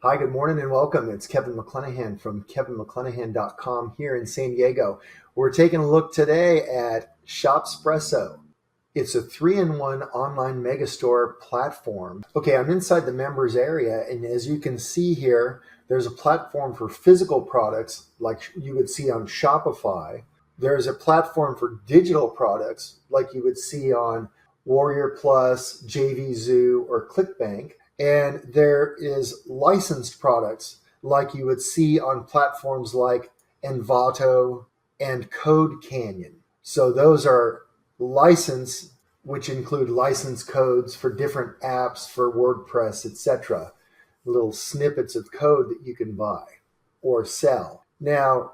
Hi, good morning and welcome. It's Kevin McClenahan from kevinmcclenahan.com here in San Diego. We're taking a look today at ShopSpresso. It's a 3-in-1 online megastore platform. Okay, I'm inside the members area, and as you can see here, there's a platform for physical products like you would see on Shopify. There's a platform for digital products like you would see on Warrior Plus, JVZoo, or Clickbank. And there is licensed products like you would see on platforms like Envato and Code Canyon. So those are licensed, which include license codes for different apps for WordPress, etc. Little snippets of code that you can buy or sell. Now,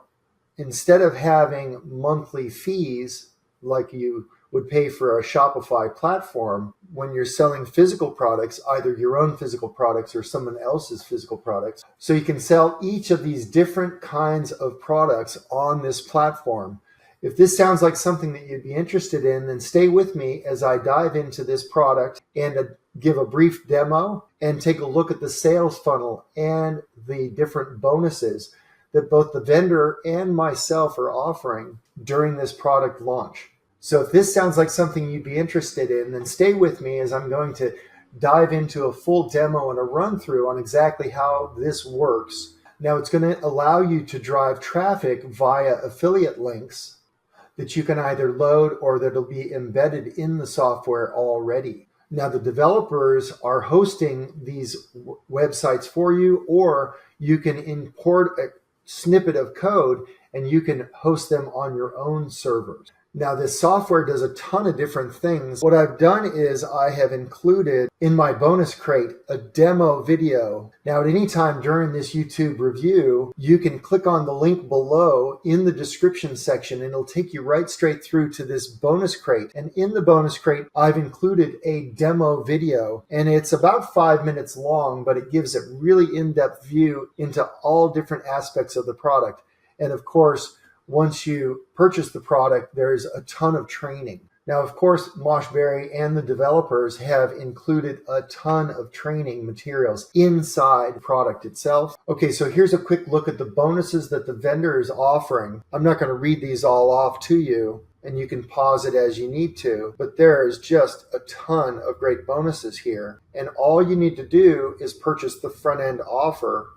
instead of having monthly fees like you would pay for a Shopify platform, when you're selling physical products, either your own physical products or someone else's physical products. So you can sell each of these different kinds of products on this platform. If this sounds like something that you'd be interested in, then stay with me as I dive into this product and give a brief demo and take a look at the sales funnel and the different bonuses that both the vendor and myself are offering during this product launch. So if this sounds like something you'd be interested in, then stay with me as I'm going to dive into a full demo and a run through on exactly how this works. Now, it's going to allow you to drive traffic via affiliate links that you can either load or that'll be embedded in the software already. Now, the developers are hosting these websites for you, or you can import a snippet of code and you can host them on your own servers. Now, this software does a ton of different things. What I've done is I have included in my bonus crate a demo video. Now, at any time during this YouTube review, you can click on the link below in the description section and it'll take you right straight through to this bonus crate. And in the bonus crate, I've included a demo video, and it's about 5 minutes long, but it gives a really in-depth view into all different aspects of the product. And of course, once you purchase the product, there's a ton of training. Now, of course, MoshBari and the developers have included a ton of training materials inside the product itself. Okay, so here's a quick look at the bonuses that the vendor is offering. I'm not going to read these all off to you, and you can pause it as you need to, but there is just a ton of great bonuses here. And all you need to do is purchase the front-end offer.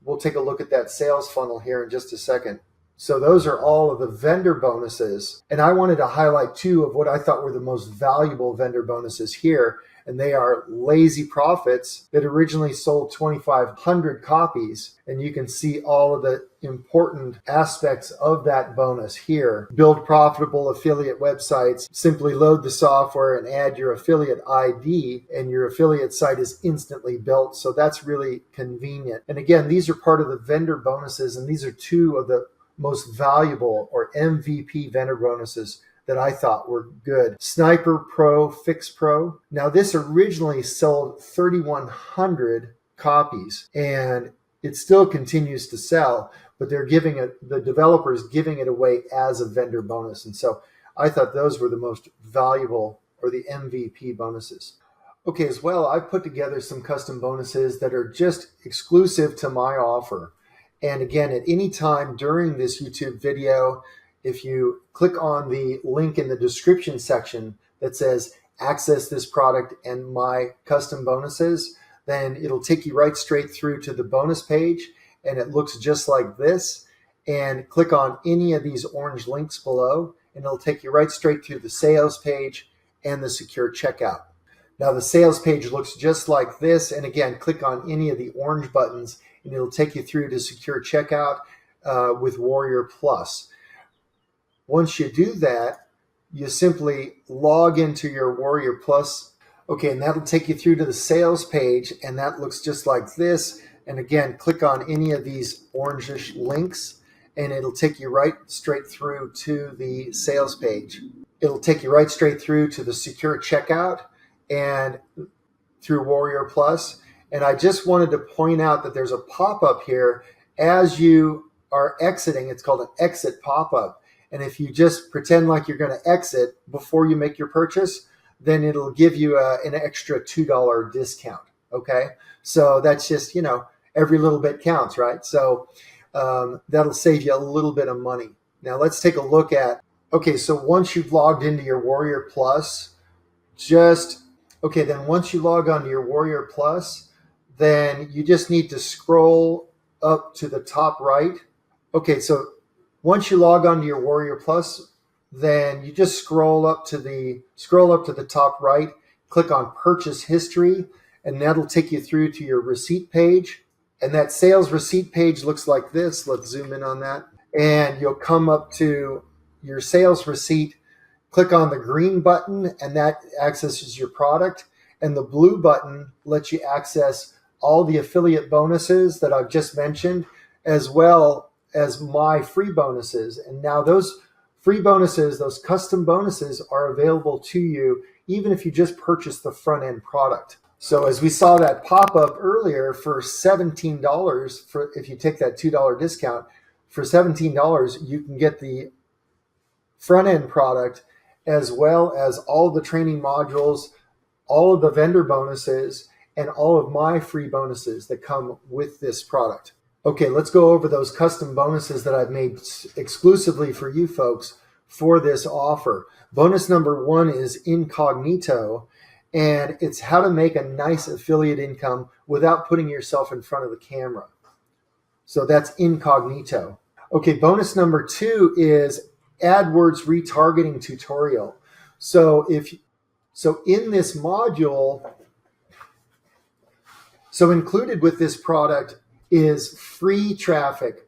We'll take a look at that sales funnel here in just a second. So those are all of the vendor bonuses. And I wanted to highlight two of what I thought were the most valuable vendor bonuses here. And they are Lazy Profits that originally sold 2,500 copies. And you can see all of the important aspects of that bonus here. Build profitable affiliate websites. Simply load the software and add your affiliate ID, and your affiliate site is instantly built. So that's really convenient. And again, these are part of the vendor bonuses, and these are two of the most valuable or MVP vendor bonuses that I thought were good. Sniper Pro Fix Pro. Now, this originally sold 3,100 copies, and it still continues to sell, but they're giving it, the developers giving it away as a vendor bonus. And so I thought those were the most valuable, or the MVP bonuses. Okay, as well, I've put together some custom bonuses that are just exclusive to my offer. And again, at any time during this YouTube video, if you click on the link in the description section that says access this product and my custom bonuses, then it'll take you right straight through to the bonus page, and it looks just like this. And click on any of these orange links below, and it'll take you right straight to the sales page and the secure checkout. Now, the sales page looks just like this. And again, click on any of the orange buttons and it'll take you through to secure checkout with Warrior Plus. Once you do that, you simply log into your Warrior Plus. Okay, and that'll take you through to the sales page, and that looks just like this. And again, click on any of these orangish links, and it'll take you right straight through to the sales page. It'll take you right straight through to the secure checkout and through Warrior Plus. And I just wanted to point out that there's a pop-up here as you are exiting. It's called an exit pop-up. And if you just pretend like you're going to exit before you make your purchase, then it'll give you an extra $2 discount. Okay. So that's just, every little bit counts, right? So that'll save you a little bit of money. Now let's take a look at, okay, so once you've logged into your Warrior Plus, then once you log on to your Warrior Plus, then you just need to scroll up to the top right. Okay, so once you log on to your Warrior Plus, then you just scroll up to the top right, click on Purchase History, and that'll take you through to your receipt page. And that sales receipt page looks like this. Let's zoom in on that. And you'll come up to your sales receipt, click on the green button, and that accesses your product. And the blue button lets you access all the affiliate bonuses that I've just mentioned, as well as my free bonuses. And now those free bonuses, those custom bonuses, are available to you even if you just purchase the front end product. So as we saw that pop up earlier, for $17, if you take that $2 discount, for $17, you can get the front end product as well as all the training modules, all of the vendor bonuses, and all of my free bonuses that come with this product. Okay, let's go over those custom bonuses that I've made exclusively for you folks for this offer. Bonus number 1 is Incognito, and it's how to make a nice affiliate income without putting yourself in front of the camera. So that's Incognito. Okay, bonus number 2 is AdWords retargeting tutorial. So in this module, so included with this product is free traffic.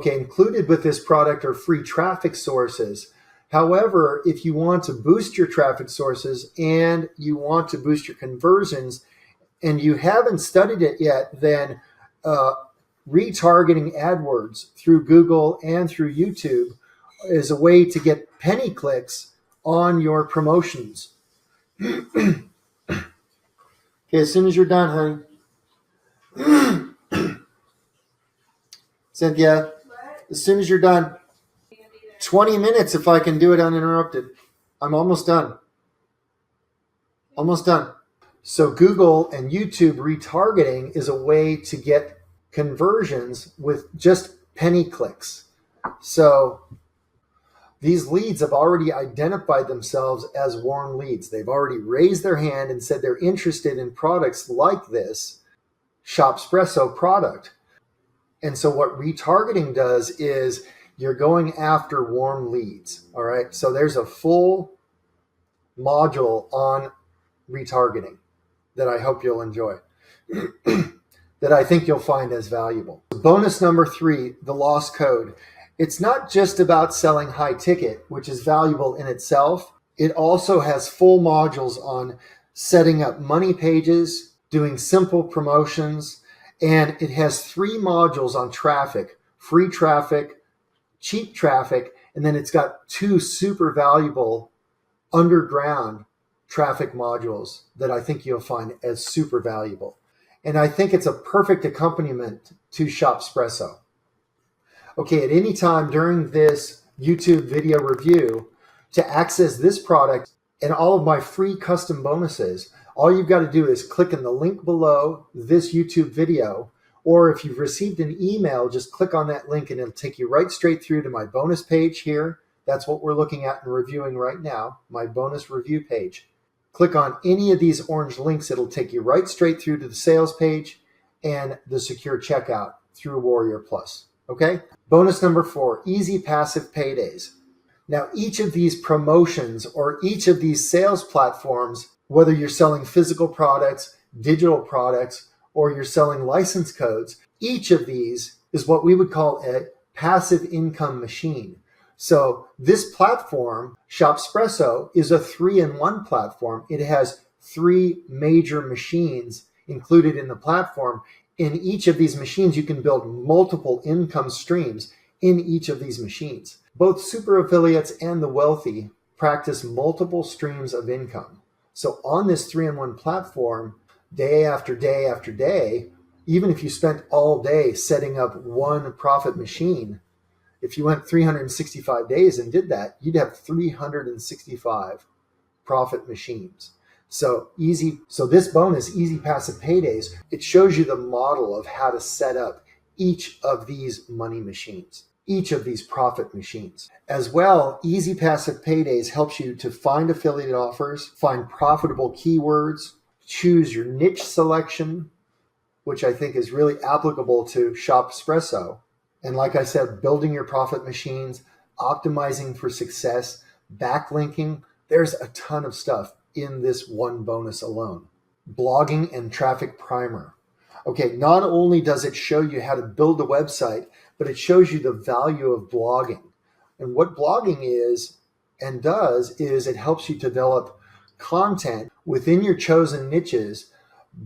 Included with this product are free traffic sources. However, if you want to boost your traffic sources and you want to boost your conversions and you haven't studied it yet, then retargeting AdWords through Google and through YouTube is a way to get penny clicks on your promotions. Okay, as soon as you're done, honey. Cynthia, as soon as you're done. 20 minutes if I can do it uninterrupted. I'm almost done. Almost done. So Google and YouTube retargeting is a way to get conversions with just penny clicks. So these leads have already identified themselves as warm leads. They've already raised their hand and said they're interested in products like this ShopSpresso product. And so what retargeting does is you're going after warm leads. All right. So there's a full module on retargeting that I hope you'll enjoy, that I think you'll find as valuable. Bonus number 3, the lost code. It's not just about selling high ticket, which is valuable in itself. It also has full modules on setting up money pages, doing simple promotions, and it has 3 modules on traffic, free traffic, cheap traffic, and then it's got 2 super valuable underground traffic modules that I think you'll find as super valuable. And I think it's a perfect accompaniment to ShopSpresso. Okay, at any time during this YouTube video review, to access this product and all of my free custom bonuses, all you've got to do is click in the link below this YouTube video, or if you've received an email, just click on that link and it'll take you right straight through to my bonus page here. That's what we're looking at and reviewing right now, my bonus review page. Click on any of these orange links. It'll take you right straight through to the sales page and the secure checkout through Warrior Plus. Okay? Bonus number 4, easy passive paydays. Now, each of these promotions or each of these sales platforms, whether you're selling physical products, digital products, or you're selling license codes, each of these is what we would call a passive income machine. So this platform, ShopSpresso, is a 3-in-1 platform. It has 3 major machines included in the platform. In each of these machines, you can build multiple income streams in each of these machines. Both super affiliates and the wealthy practice multiple streams of income. So on this 3-in-1 platform, day after day after day, even if you spent all day setting up one profit machine, if you went 365 days and did that, you'd have 365 profit machines. So this bonus, Easy Passive Paydays, it shows you the model of how to set up each of these money machines, each of these profit machines. As well, Easy Passive Paydays helps you to find affiliate offers, find profitable keywords, choose your niche selection, which I think is really applicable to ShopSpresso. And like I said, building your profit machines, optimizing for success, backlinking. There's a ton of stuff in this one bonus alone. Blogging and traffic primer. Okay, not only does it show you how to build a website, but it shows you the value of blogging. And what blogging is and does is it helps you develop content within your chosen niches,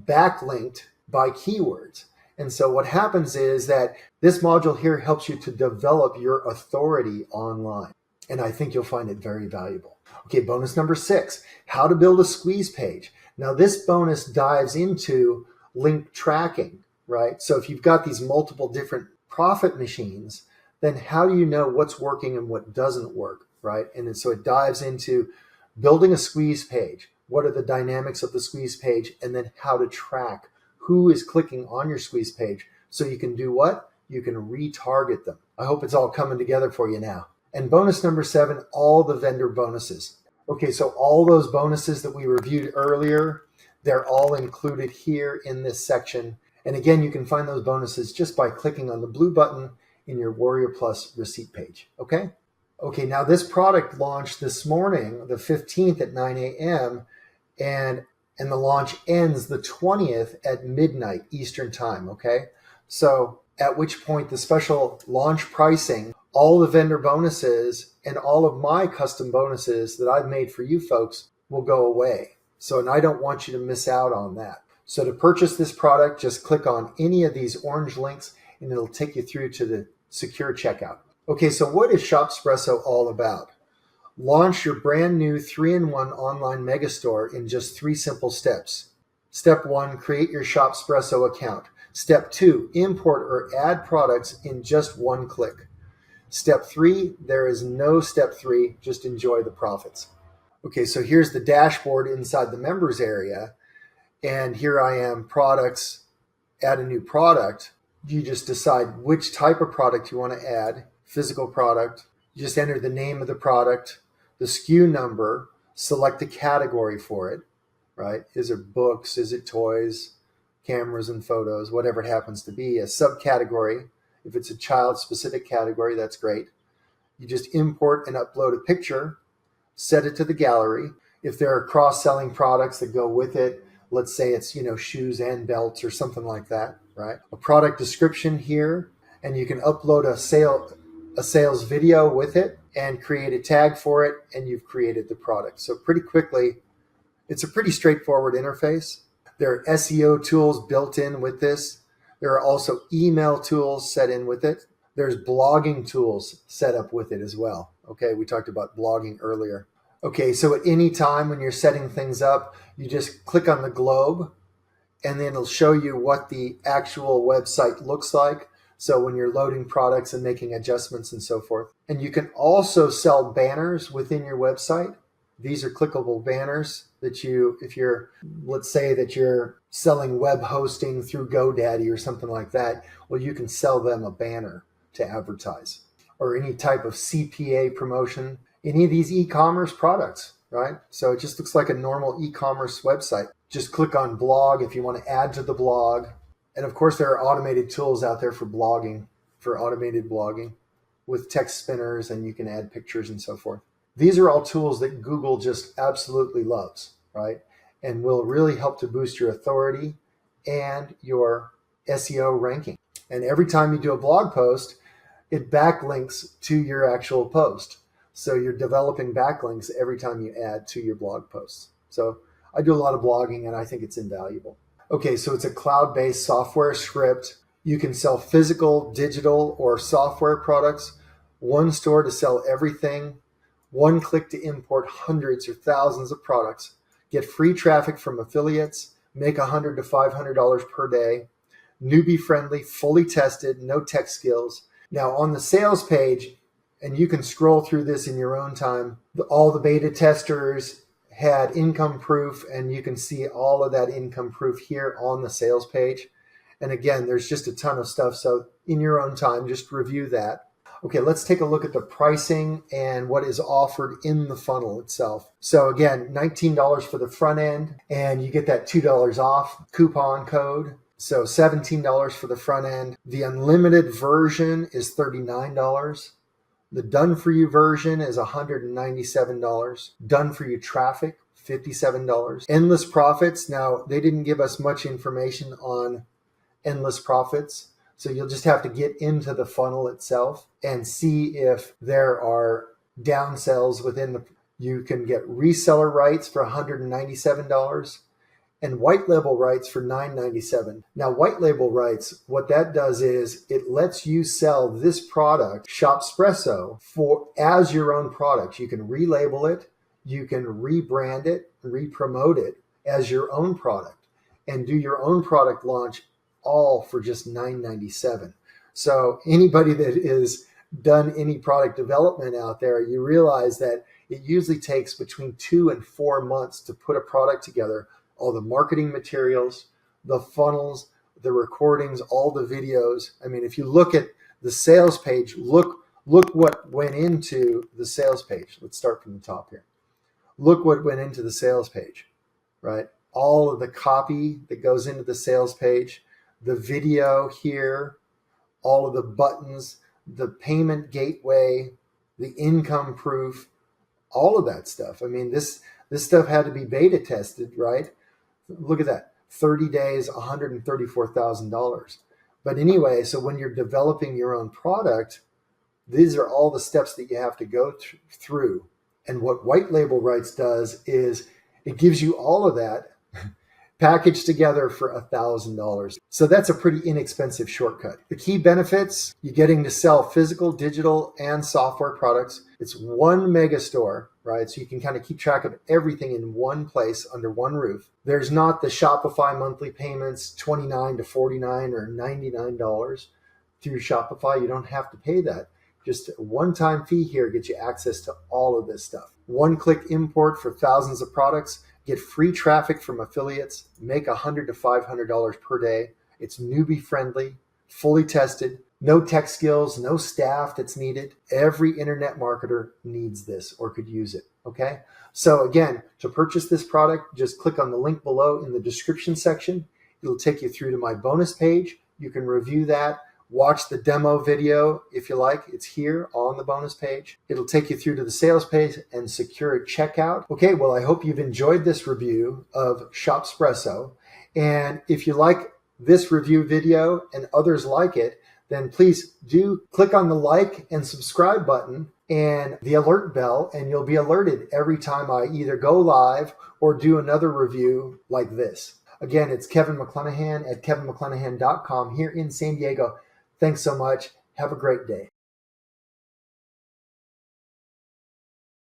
backlinked by keywords. And so what happens is that this module here helps you to develop your authority online. And I think you'll find it very valuable. Okay, bonus number 6, how to build a squeeze page. Now this bonus dives into link tracking, right? So if you've got these multiple different profit machines, then how do you know what's working and what doesn't work, right? And so it dives into building a squeeze page. What are the dynamics of the squeeze page? And then how to track who is clicking on your squeeze page so you can do what? You can retarget them. I hope it's all coming together for you now. And bonus number 7, all the vendor bonuses. Okay, so all those bonuses that we reviewed earlier, they're all included here in this section. And again, you can find those bonuses just by clicking on the blue button in your Warrior Plus receipt page, okay? Okay, now this product launched this morning, the 15th at 9 a.m., and the launch ends the 20th at midnight Eastern time, okay? So at which point the special launch pricing, all the vendor bonuses, and all of my custom bonuses that I've made for you folks will go away. So, and I don't want you to miss out on that. So to purchase this product, just click on any of these orange links and it'll take you through to the secure checkout. Okay, so what is ShopSpresso all about? Launch your brand new 3-in-1 online megastore in just 3 simple steps. Step 1, create your ShopSpresso account. Step 2, import or add products in just 1 click. Step 3, there is no step 3, just enjoy the profits. Okay, so here's the dashboard inside the members area. And here I am, products, add a new product. You just decide which type of product you want to add, physical product. You just enter the name of the product, the SKU number, select the category for it, right? Is it books? Is it toys, cameras and photos, whatever it happens to be, a subcategory. If it's a child-specific category, that's great. You just import and upload a picture, set it to the gallery. If there are cross-selling products that go with it, let's say it's, shoes and belts or something like that, right? A product description here, and you can upload a sales video with it and create a tag for it, and you've created the product. So pretty quickly, it's a pretty straightforward interface. There are SEO tools built in with this. There are also email tools set in with it. There's blogging tools set up with it as well. Okay, we talked about blogging earlier. Okay, so at any time when you're setting things up, you just click on the globe and then it'll show you what the actual website looks like. So when you're loading products and making adjustments and so forth. And you can also sell banners within your website. These are clickable banners that let's say that you're selling web hosting through GoDaddy or something like that. Well, you can sell them a banner to advertise, or any type of CPA promotion, any of these e-commerce products, right? So it just looks like a normal e-commerce website. Just click on blog if you want to add to the blog. And of course, there are automated tools out there for blogging, for automated blogging with text spinners, and you can add pictures and so forth. These are all tools that Google just absolutely loves, right? And will really help to boost your authority and your SEO ranking. And every time you do a blog post, it backlinks to your actual post. So you're developing backlinks every time you add to your blog posts. So I do a lot of blogging and I think it's invaluable. Okay, so it's a cloud-based software script. You can sell physical, digital, or software products. One store to sell everything. One click to import hundreds or thousands of products. Get free traffic from affiliates. Make $100 to $500 per day. Newbie friendly, fully tested, no tech skills. Now on the sales page, and you can scroll through this in your own time, all the beta testers had income proof, and you can see all of that income proof here on the sales page. And again, there's just a ton of stuff. So in your own time, just review that. Okay, let's take a look at the pricing and what is offered in the funnel itself. So again, $19 for the front end, and you get that $2 off coupon code. So $17 for the front end. The unlimited version is $39. The done for you version is $197. Done for you traffic, $57. Endless profits. Now, they didn't give us much information on endless profits. So you'll just have to get into the funnel itself and see if there are downsells within the. You can get reseller rights for $197 and white label rights for $997. Now, white label rights, what that does is it lets you sell this product, ShopSpresso, as your own product. You can relabel it, you can rebrand it, re-promote it as your own product, and do your own product launch all for just $997. So anybody that is done any product development out there, you realize that it usually takes between 2 and 4 months to put a product together. All the marketing materials, the funnels, the recordings, all the videos. I mean, if you look at the sales page, look what went into the sales page. Let's start from the top here. Look what went into the sales page, right? All of the copy that goes into the sales page, the video here, all of the buttons, the payment gateway, the income proof, all of that stuff. I mean, this stuff had to be beta tested, right? Look at that, 30 days, $134,000. But anyway, so when you're developing your own product, these are all the steps that you have to go through. And what white label rights does is it gives you all of that packaged together for $1,000. So that's a pretty inexpensive shortcut. The key benefits, you're getting to sell physical, digital, and software products. It's one mega store, right? So you can kind of keep track of everything in one place under one roof. There's not the Shopify monthly payments, $29 to $49 or $99 through Shopify. You don't have to pay that. Just a one-time fee here gets you access to all of this stuff. One-click import for thousands of products. Get free traffic from affiliates, make $100 to $500 per day. It's newbie friendly, fully tested, no tech skills, no staff that's needed. Every internet marketer needs this or could use it, okay? So again, to purchase this product, just click on the link below in the description section. It'll take you through to my bonus page. You can review that. Watch the demo video if you like. It's here on the bonus page. It'll take you through to the sales page and secure a checkout. Okay, well, I hope you've enjoyed this review of ShopSpresso. And if you like this review video and others like it, then please do click on the like and subscribe button and the alert bell, and you'll be alerted every time I either go live or do another review like this. Again, it's Kevin McClenahan at kevinmcclenahan.com here in San Diego. Thanks so much. Have a great day.